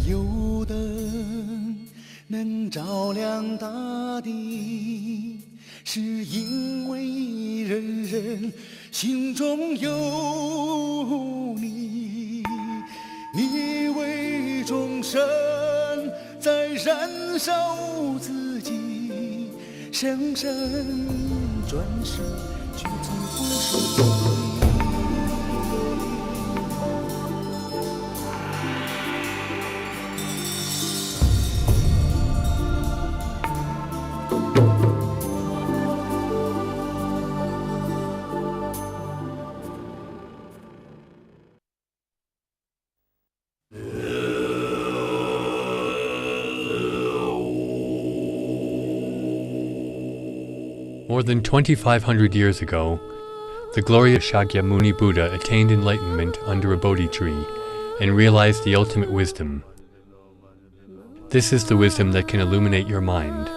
油灯能照亮大地，是因为人人心中有你。你为众生在燃烧自己，生生转世去走故事。More than 2,500 years ago, the glorious Shakyamuni Buddha attained enlightenment under a Bodhi tree and realized the ultimate wisdom. This is the wisdom that can illuminate your mind.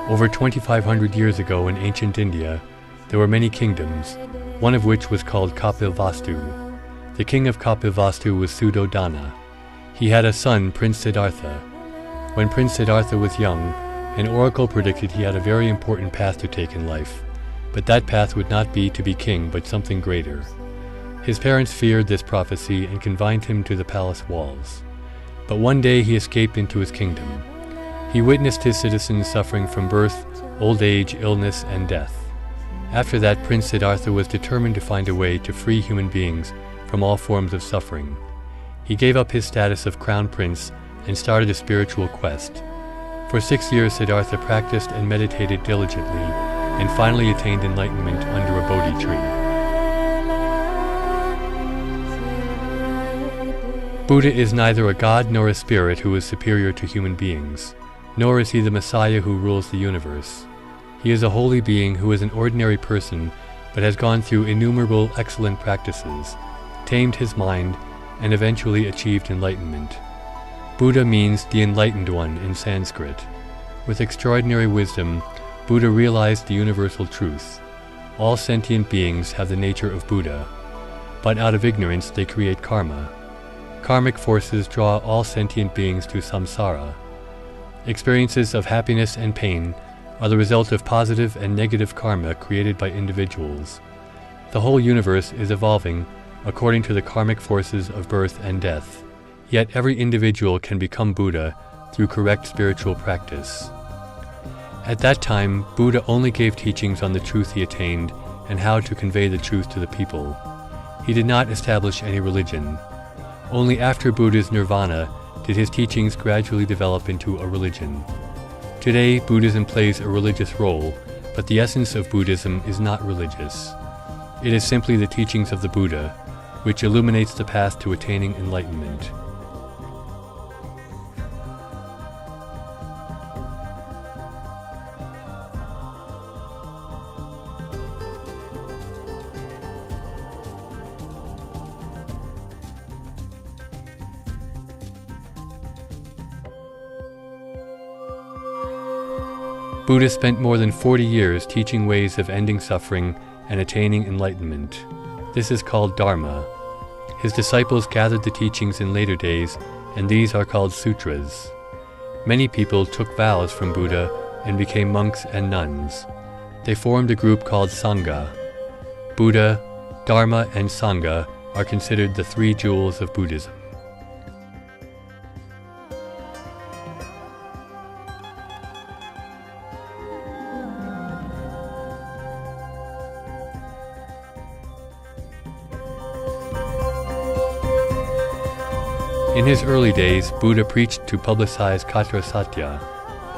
Over 2,500 years ago in ancient India, there were many kingdoms, one of which was called Kapilvastu. The king of Kapilvastu was Suddhodana. He had a son, Prince Siddhartha. When Prince Siddhartha was young, an oracle predicted he had a very important path to take in life, but that path would not be to be king, but something greater. His parents feared this prophecy and confined him to the palace walls. But one day he escaped into his kingdom. He witnessed his citizens suffering from birth, old age, illness, and death. After that, Prince Siddhartha was determined to find a way to free human beings from all forms of suffering. He gave up his status of crown prince and started a spiritual quest. For 6 years, Siddhartha practiced and meditated diligently, and finally attained enlightenment under a Bodhi tree. Buddha is neither a god nor a spirit who is superior to human beings, nor is he the Messiah who rules the universe. He is a holy being who is an ordinary person, but has gone through innumerable excellent practices, tamed his mind, and eventually achieved enlightenment. Buddha means the enlightened one in Sanskrit. With extraordinary wisdom, Buddha realized the universal truth. All sentient beings have the nature of Buddha, but out of ignorance they create karma. Karmic forces draw all sentient beings to samsara. Experiences of happiness and pain are the result of positive and negative karma created by individuals. The whole universe is evolving according to the karmic forces of birth and death. Yet every individual can become Buddha through correct spiritual practice. At that time, Buddha only gave teachings on the truth he attained and how to convey the truth to the people. He did not establish any religion. Only after Buddha's nirvana did his teachings gradually develop into a religion. Today, Buddhism plays a religious role, but the essence of Buddhism is not religious. It is simply the teachings of the Buddha, which illuminates the path to attaining enlightenment. Buddha spent more than 40 years teaching ways of ending suffering and attaining enlightenment. This is called Dharma. His disciples gathered the teachings in later days, and these are called sutras. Many people took vows from Buddha and became monks and nuns. They formed a group called Sangha. Buddha, Dharma, and Sangha are considered the three jewels of Buddhism. In his early days, Buddha preached to publicize Katra Satya,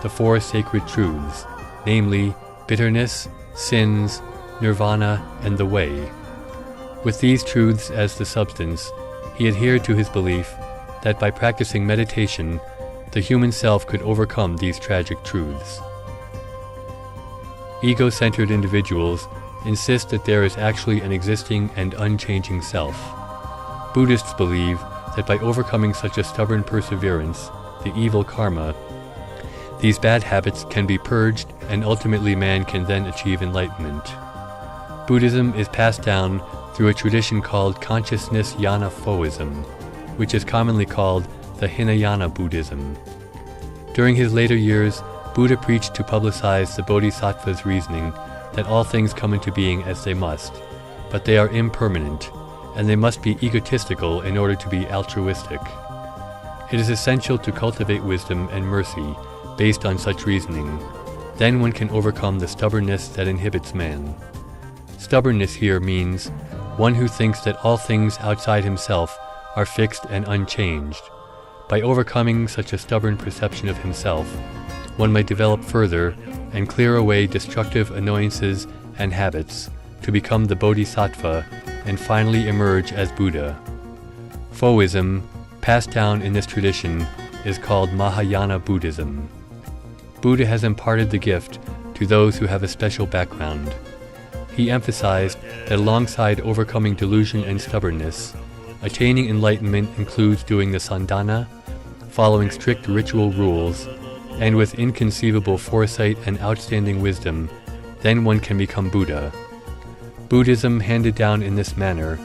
the four sacred truths, namely bitterness, sins, nirvana, and the way. With these truths as the substance, he adhered to his belief that by practicing meditation, the human self could overcome these tragic truths. Ego-centered individuals insist that there is actually an existing and unchanging self. Buddhists believe that by overcoming such a stubborn perseverance, the evil karma, these bad habits can be purged and ultimately man can then achieve enlightenment. Buddhism is passed down through a tradition called Consciousness Jnana Phoism, which is commonly called the Hinayana Buddhism. During his later years, Buddha preached to publicize the Bodhisattva's reasoning that all things come into being as they must, but they are impermanent, and they must be egotistical in order to be altruistic. It is essential to cultivate wisdom and mercy based on such reasoning. Then one can overcome the stubbornness that inhibits man. Stubbornness here means one who thinks that all things outside himself are fixed and unchanged. By overcoming such a stubborn perception of himself, one may develop further and clear away destructive annoyances and habits to become the Bodhisattva and finally emerge as Buddha. Phoism, passed down in this tradition, is called Mahayana Buddhism. Buddha has imparted the gift to those who have a special background. He emphasized that alongside overcoming delusion and stubbornness, attaining enlightenment includes doing the sandhana, following strict ritual rules, and with inconceivable foresight and outstanding wisdom, then one can become Buddha. Buddhism handed down in this manner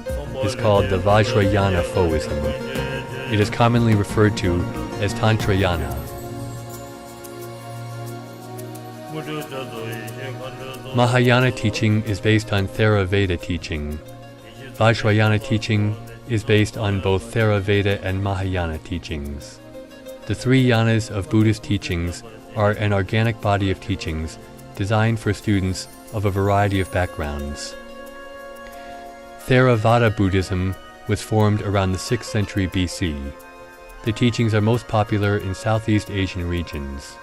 is called the Vajrayana Phoism. It is commonly referred to as Tantrayana. Mahayana teaching is based on Theravada teaching. Vajrayana teaching is based on both Theravada and Mahayana teachings. The three yanas of Buddhist teachings are an organic body of teachings designed for students of a variety of backgrounds. Theravada Buddhism was formed around the 6th century BC. The teachings are most popular in Southeast Asian regions.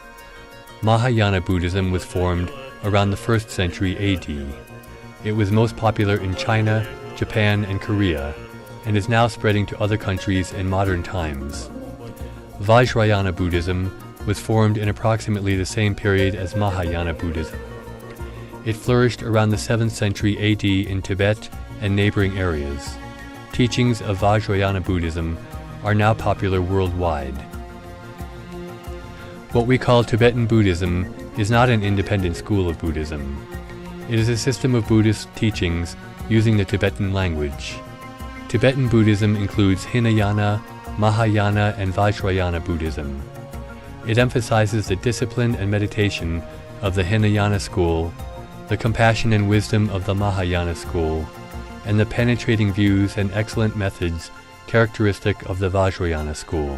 Mahayana Buddhism was formed around the 1st century AD. It was most popular in China, Japan, and Korea, and is now spreading to other countries in modern times. Vajrayana Buddhism was formed in approximately the same period as Mahayana Buddhism. It flourished around the 7th century AD in Tibet and neighboring areas. Teachings of Vajrayana Buddhism are now popular worldwide. What we call Tibetan Buddhism is not an independent school of Buddhism. It is a system of Buddhist teachings using the Tibetan language. Tibetan Buddhism includes Hinayana, Mahayana, and Vajrayana Buddhism. It emphasizes the discipline and meditation of the Hinayana school, the compassion and wisdom of the Mahayana school, and the penetrating views and excellent methods characteristic of the Vajrayana school.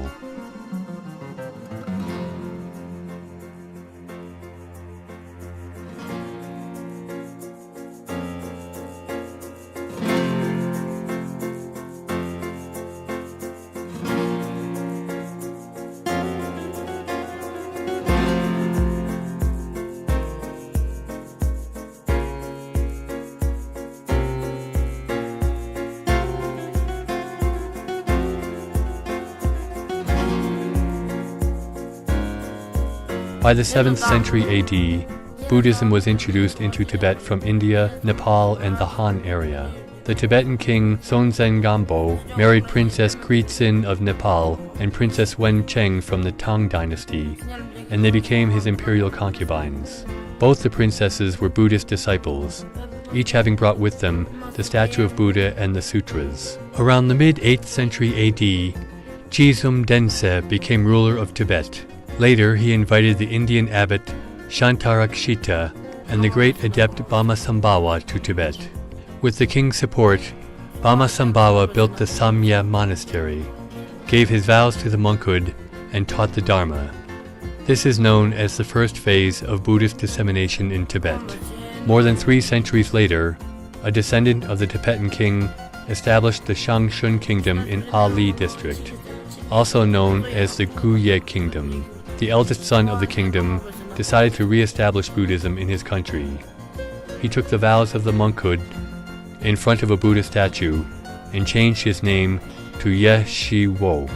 By the 7th century AD, Buddhism was introduced into Tibet from India, Nepal, and the Han area. The Tibetan king Sonzen Gampo married Princess Kritsin of Nepal and Princess Wen Cheng from the Tang dynasty, and they became his imperial concubines. Both the princesses were Buddhist disciples, each having brought with them the statue of Buddha and the sutras. Around the mid-8th century AD, Jizum Dense became ruler of Tibet. Later, he invited the Indian abbot Shantarakshita and the great adept Bhamasambhava to Tibet. With the king's support, Bhamasambhava built the Samya monastery, gave his vows to the monkhood, and taught the Dharma. This is known as the first phase of Buddhist dissemination in Tibet. More than 3 centuries later, a descendant of the Tibetan king established the Shangshun kingdom in Ali district, also known as the Guye kingdom. The eldest son of the kingdom decided to re-establish Buddhism in his country. He took the vows of the monkhood in front of a Buddha statue and changed his name to Ye Shi Wo.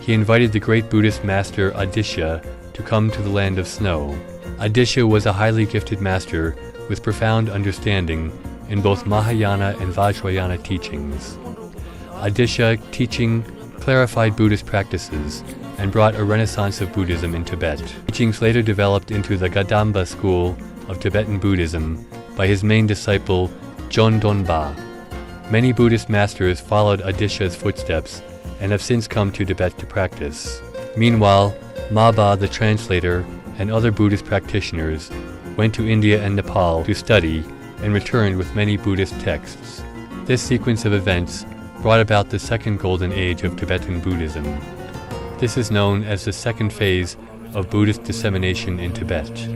He invited the great Buddhist master Adisha to come to the land of snow. Adisha was a highly gifted master with profound understanding in both Mahayana and Vajrayana teachings. Adisha teaching clarified Buddhist practices and brought a renaissance of Buddhism in Tibet. Teachings later developed into the Gadamba school of Tibetan Buddhism by his main disciple Zhong Donba. Many Buddhist masters followed Adisha's footsteps and have since come to Tibet to practice. Meanwhile, Maba the translator and other Buddhist practitioners went to India and Nepal to study and returned with many Buddhist texts. This sequence of events brought about the second golden age of Tibetan Buddhism. This is known as the second phase of Buddhist dissemination in Tibet.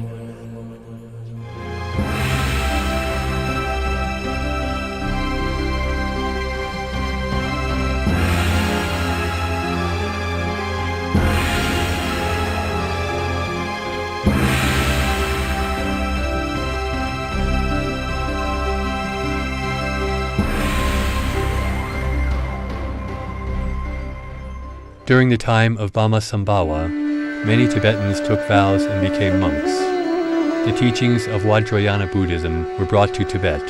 During the time of Bhamasambhava, many Tibetans took vows and became monks. The teachings of Vajrayana Buddhism were brought to Tibet.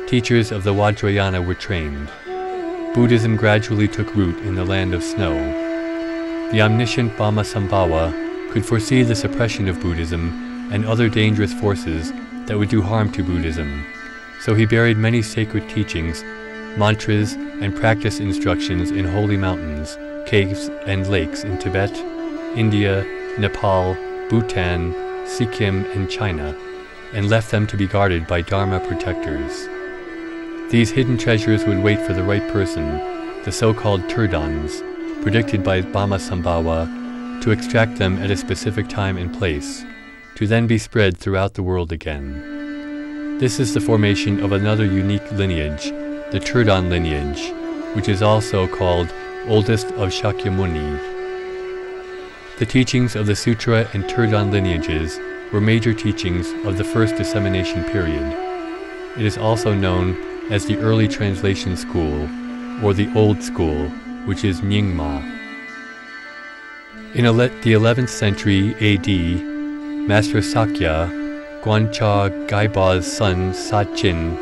Teachers of the Vajrayana were trained. Buddhism gradually took root in the land of snow. The omniscient Bhamasambhava could foresee the suppression of Buddhism and other dangerous forces that would do harm to Buddhism, so he buried many sacred teachings, mantras, and practice instructions in holy mountains, caves, and lakes in Tibet, India, Nepal, Bhutan, Sikkim, and China, and left them to be guarded by Dharma protectors. These hidden treasures would wait for the right person, the so-called Turdans, predicted by Bhamasambhava, to extract them at a specific time and place, to then be spread throughout the world again. This is the formation of another unique lineage, the Turdan lineage, which is also called oldest of Shakyamuni. The teachings of the Sutra and Turdan lineages were major teachings of the first dissemination period. It is also known as the early translation school, or the old school, which is Nyingma. In the 11th century AD, Master Sakya, Guancha Gaiba's son Satchin,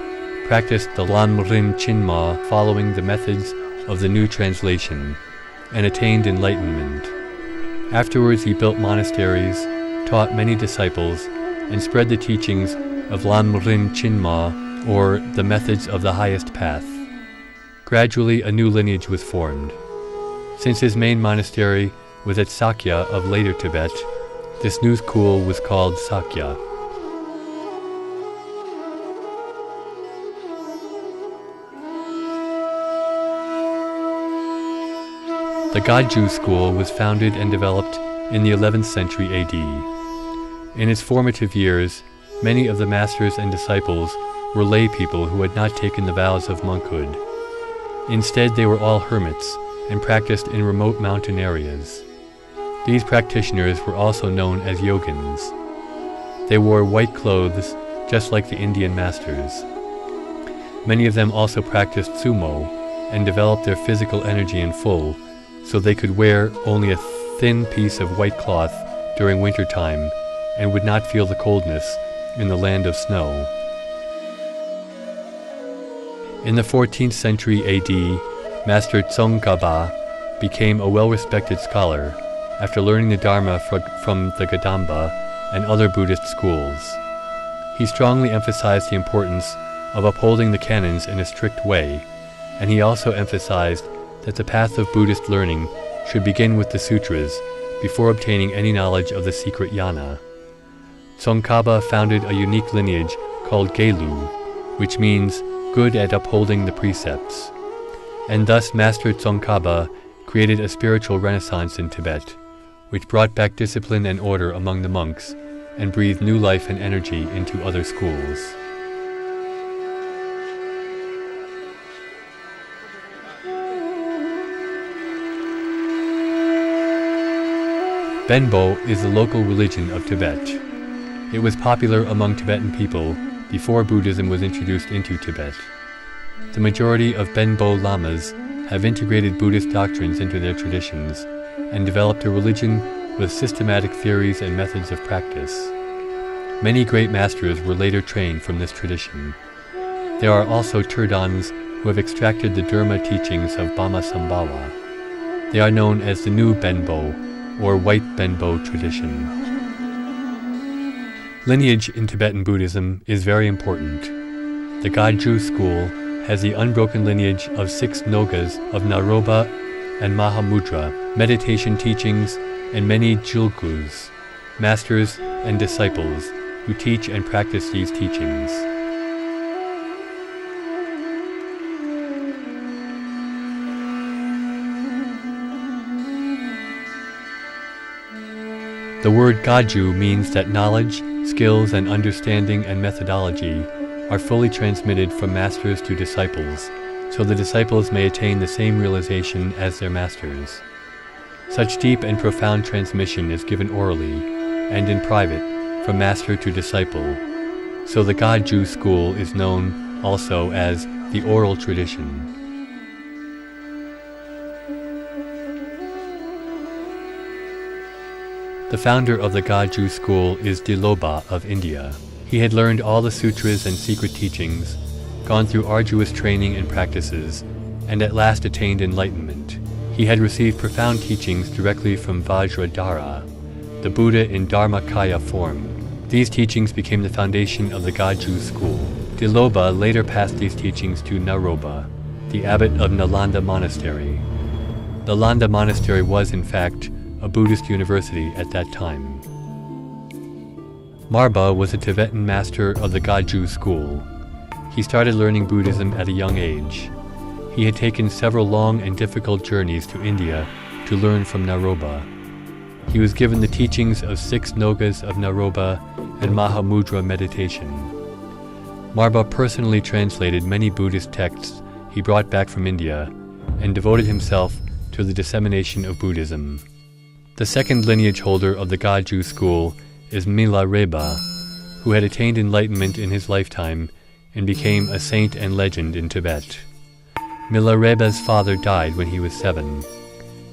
practiced the Lamrim Chinma following the methods of the new translation, and attained enlightenment. Afterwards he built monasteries, taught many disciples, and spread the teachings of Lamrim Chinma, or the methods of the highest path. Gradually a new lineage was formed. Since his main monastery was at Sakya of later Tibet, this new school was called Sakya. The Gaju school was founded and developed in the 11th century AD. In its formative years, many of the masters and disciples were lay people who had not taken the vows of monkhood. Instead, they were all hermits and practiced in remote mountain areas. These practitioners were also known as yogins. They wore white clothes, just like the Indian masters. Many of them also practiced sumo and developed their physical energy in full, so they could wear only a thin piece of white cloth during winter time and would not feel the coldness in the land of snow. In the 14th century AD, Master Zhong became a well-respected scholar after learning the Dharma from the Kadamba and other Buddhist schools. He strongly emphasized the importance of upholding the canons in a strict way, and he also emphasized that the path of Buddhist learning should begin with the sutras before obtaining any knowledge of the secret jhana. Tsongkhapa founded a unique lineage called Gelu, which means good at upholding the precepts. And thus Master Tsongkhapa created a spiritual renaissance in Tibet, which brought back discipline and order among the monks and breathed new life and energy into other schools. Benbo is the local religion of Tibet. It was popular among Tibetan people before Buddhism was introduced into Tibet. The majority of Benbo lamas have integrated Buddhist doctrines into their traditions and developed a religion with systematic theories and methods of practice. Many great masters were later trained from this tradition. There are also Turdans who have extracted the Dharma teachings of Bama Sambhawa. They are known as the New Benbo or White Benbo tradition. Lineage in Tibetan Buddhism is very important. The Gaju school has the unbroken lineage of 6 Nogas of Naropa and Mahamudra, meditation teachings, and many Jilgus, masters and disciples, who teach and practice these teachings. The word Gaju means that knowledge, skills, and understanding and methodology are fully transmitted from masters to disciples, so the disciples may attain the same realization as their masters. Such deep and profound transmission is given orally and in private from master to disciple, so the Gaju school is known also as the oral tradition. The founder of the Gaju school is Diloba of India. He had learned all the sutras and secret teachings, gone through arduous training and practices, and at last attained enlightenment. He had received profound teachings directly from Vajradhara, the Buddha in Dharmakaya form. These teachings became the foundation of the Gaju school. Diloba later passed these teachings to Naropa, the abbot of Nalanda Monastery. Nalanda Monastery was, in fact, a Buddhist university at that time. Marba was a Tibetan master of the Gaju school. He started learning Buddhism at a young age. He had taken several long and difficult journeys to India to learn from Naropa. He was given the teachings of 6 Nogas of Naropa and Mahamudra meditation. Marba personally translated many Buddhist texts he brought back from India and devoted himself to the dissemination of Buddhism. The second lineage holder of the Gaju school is Milarepa, who had attained enlightenment in his lifetime and became a saint and legend in Tibet. Milarepa's father died when he was 7.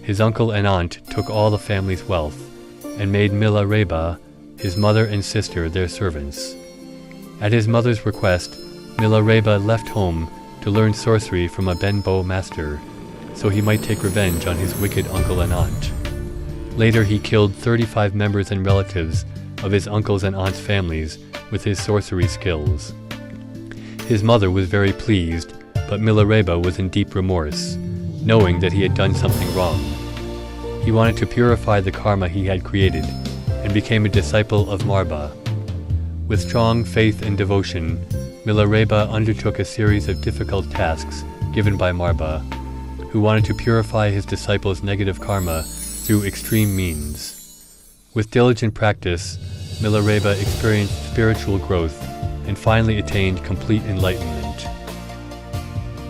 His uncle and aunt took all the family's wealth and made Milarepa, his mother and sister, their servants. At his mother's request, Milarepa left home to learn sorcery from a Benbo master, so he might take revenge on his wicked uncle and aunt. Later he killed 35 members and relatives of his uncle's and aunt's families with his sorcery skills. His mother was very pleased, but Milarepa was in deep remorse, knowing that he had done something wrong. He wanted to purify the karma he had created and became a disciple of Marba. With strong faith and devotion, Milarepa undertook a series of difficult tasks given by Marba, who wanted to purify his disciples' negative karma through extreme means. With diligent practice, Milarepa experienced spiritual growth and finally attained complete enlightenment.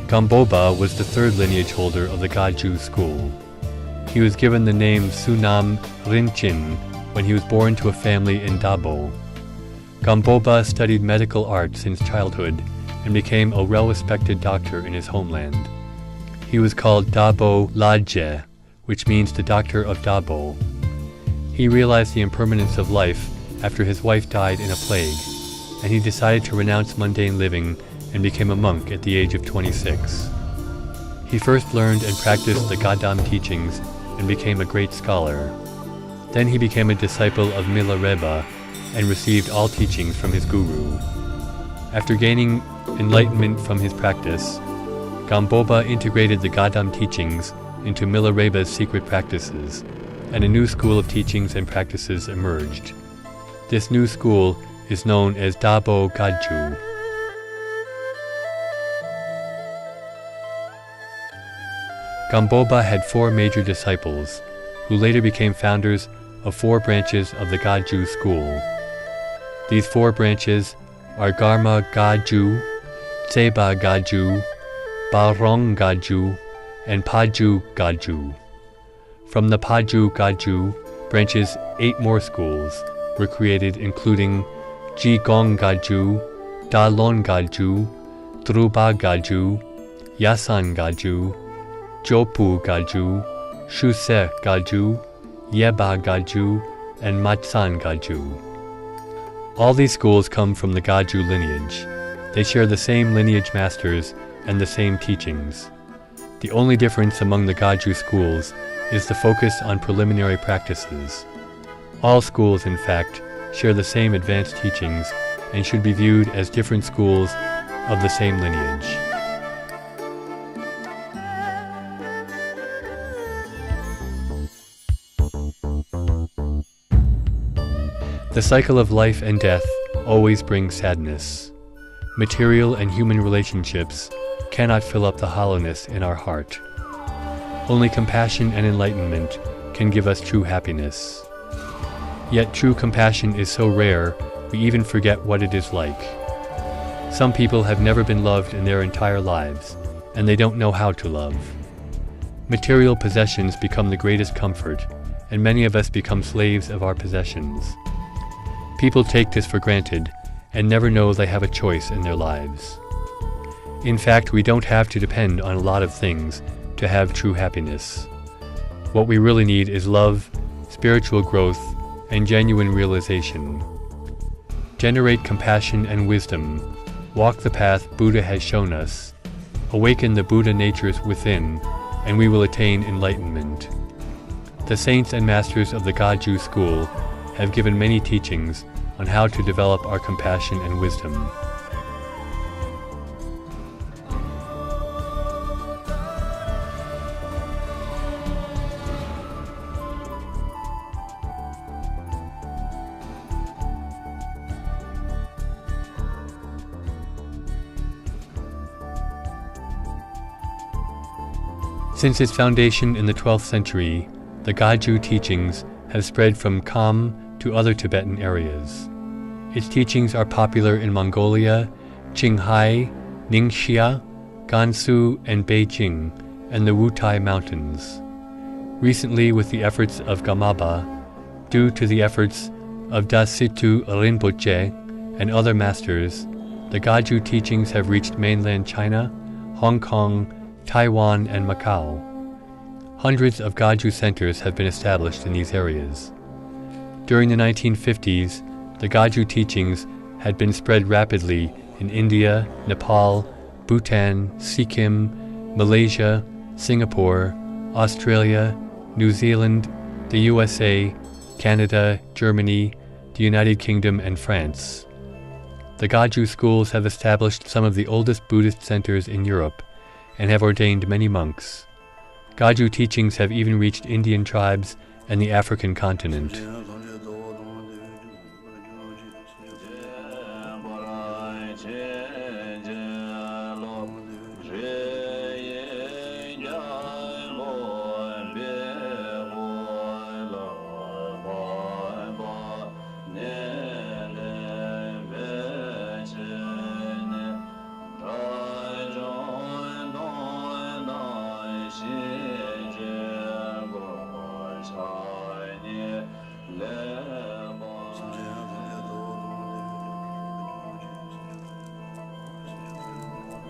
Gamboba was the third lineage holder of the Gaju school. He was given the name Sunam Rinchen when he was born to a family in Dabo. Gamboba studied medical art since childhood and became a well-respected doctor in his homeland. He was called Dabo Laje, which means the doctor of Dabo. He realized the impermanence of life after his wife died in a plague, and he decided to renounce mundane living and became a monk at the age of 26. He first learned and practiced the Gadam teachings and became a great scholar. Then he became a disciple of Milarepa and received all teachings from his guru. After gaining enlightenment from his practice, Gampopa integrated the Gadam teachings into Milarepa's secret practices, and a new school of teachings and practices emerged. This new school is known as Dabo Gaju. Gampopa had 4 major disciples, who later became founders of 4 branches of the Gaju school. These 4 branches are Garma Gaju, Tseba Gaju, Barong Gaju, and Paju Gaju. From the Paju Gaju branches, 8 more schools were created, including Jigong Gaju, Dalon Gaju, Druba Gaju, Yasan Gaju, Jopu Gaju, Shuse Gaju, Yeba Gaju, and Matsan Gaju. All these schools come from the Gaju lineage. They share the same lineage masters and the same teachings. The only difference among the Gaju schools is the focus on preliminary practices. All schools, in fact, share the same advanced teachings and should be viewed as different schools of the same lineage. The cycle of life and death always brings sadness. Material and human relationships cannot fill up the hollowness in our heart. Only compassion and enlightenment can give us true happiness. Yet true compassion is so rare, we even forget what it is like. Some people have never been loved in their entire lives, and they don't know how to love. Material possessions become the greatest comfort, and many of us become slaves of our possessions. People take this for granted and never know they have a choice in their lives. In fact, we don't have to depend on a lot of things to have true happiness. What we really need is love, spiritual growth, and genuine realization. Generate compassion and wisdom. Walk the path Buddha has shown us. Awaken the Buddha natures within, and we will attain enlightenment. The saints and masters of the Gaju school have given many teachings on how to develop our compassion and wisdom. Since its foundation in the 12th century, the Gaju teachings have spread from Kham to other Tibetan areas. Its teachings are popular in Mongolia, Qinghai, Ningxia, Gansu, and Beijing, and the Wutai Mountains. Recently, with the efforts of Gamaba, due to the efforts of Dasitu Rinpoche and other masters, the Gaju teachings have reached mainland China, Hong Kong, Taiwan, and Macau. Hundreds of Gaju centers have been established in these areas. During the 1950s, the Gaju teachings had been spread rapidly in India, Nepal, Bhutan, Sikkim, Malaysia, Singapore, Australia, New Zealand, the USA, Canada, Germany, the United Kingdom, and France. The Gaju schools have established some of the oldest Buddhist centers in Europe and have ordained many monks. Gaju teachings have even reached Indian tribes and the African continent.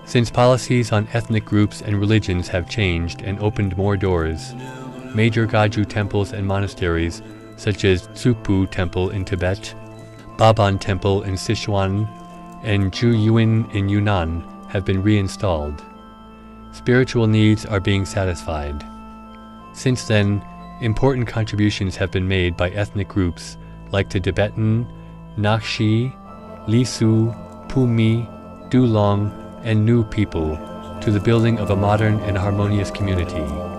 Since policies on ethnic groups and religions have changed and opened more doors, major Gaju temples and monasteries such as Tsupu Temple in Tibet, Baban Temple in Sichuan, and Zhuyuan in Yunnan have been reinstalled. Spiritual needs are being satisfied. Since then, important contributions have been made by ethnic groups like the Tibetan, Nakshi, Lisu, Pumi, Dulong, and Nu people to the building of a modern and harmonious community.